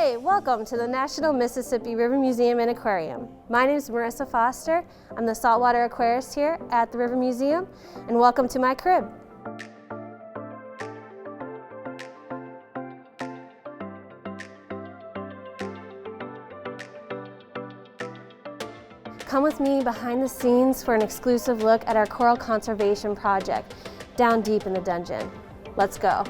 Hey, welcome to the National Mississippi River Museum and Aquarium. My name is Marisa Foster. I'm the saltwater aquarist here at the River Museum, and welcome to my crib. Come with me behind the scenes for an exclusive look at our coral conservation project down deep in the dungeon. Let's go.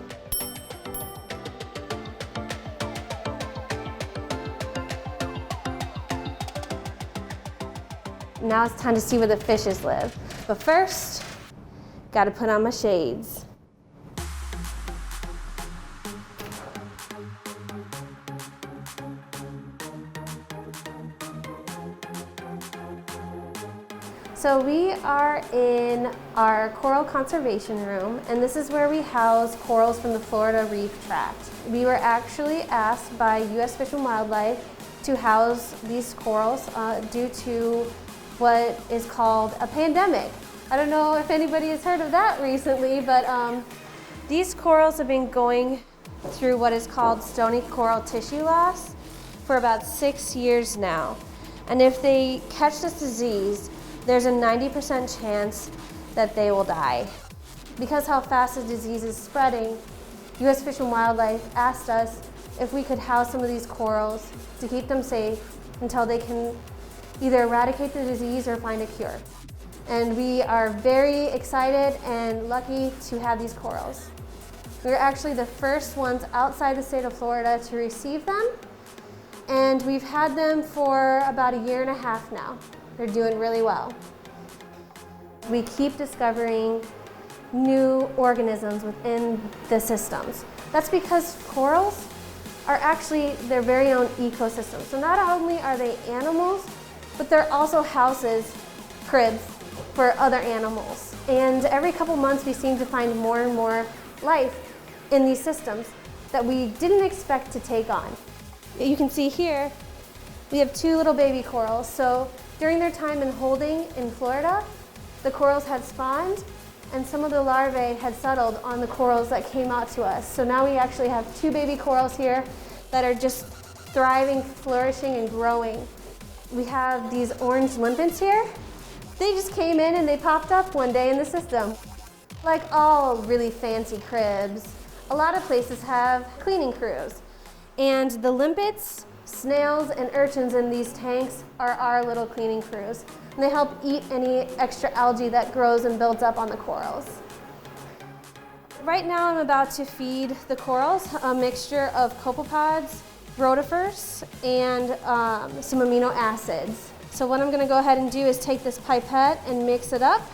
Now it's time to see where the fishes live. But first, gotta put on my shades. So we are in our coral conservation room, and this is where we house corals from the Florida Reef Tract. We were actually asked by U.S. Fish and Wildlife to house these corals due to what is called a pandemic. I don't know if anybody has heard of that recently, but these corals have been going through what is called stony coral tissue loss for about 6 years now. And if they catch this disease, there's a 90% chance that they will die. Because how fast the disease is spreading, U.S. Fish and Wildlife asked us if we could house some of these corals to keep them safe until they can either eradicate the disease or find a cure. And we are very excited and lucky to have these corals. We're actually the first ones outside the state of Florida to receive them, and we've had them for about 1.5 years now. They're doing really well. We keep discovering new organisms within the systems. That's because corals are actually their very own ecosystem. So not only are they animals, but they're also houses, cribs, for other animals. And every couple months we seem to find more and more life in these systems that we didn't expect to take on. You can see here, we have 2 little baby corals. So during their time in holding in Florida, the corals had spawned and some of the larvae had settled on the corals that came out to us. So now we actually have 2 baby corals here that are just thriving, flourishing, and growing. We have these orange limpets here. They just came in and they popped up one day in the system. Like all really fancy cribs, a lot of places have cleaning crews. And the limpets, snails, and urchins in these tanks are our little cleaning crews. And they help eat any extra algae that grows and builds up on the corals. Right now I'm about to feed the corals a mixture of copepods, rotifers, and some amino acids. So what I'm gonna go ahead and do is take this pipette and mix it up.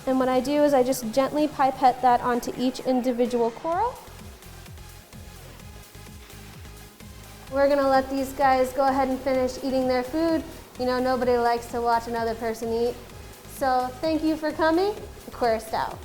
And what I do is I just gently pipette that onto each individual coral. We're gonna let these guys go ahead and finish eating their food. You know, nobody likes to watch another person eat. So thank you for coming. Aquarist out.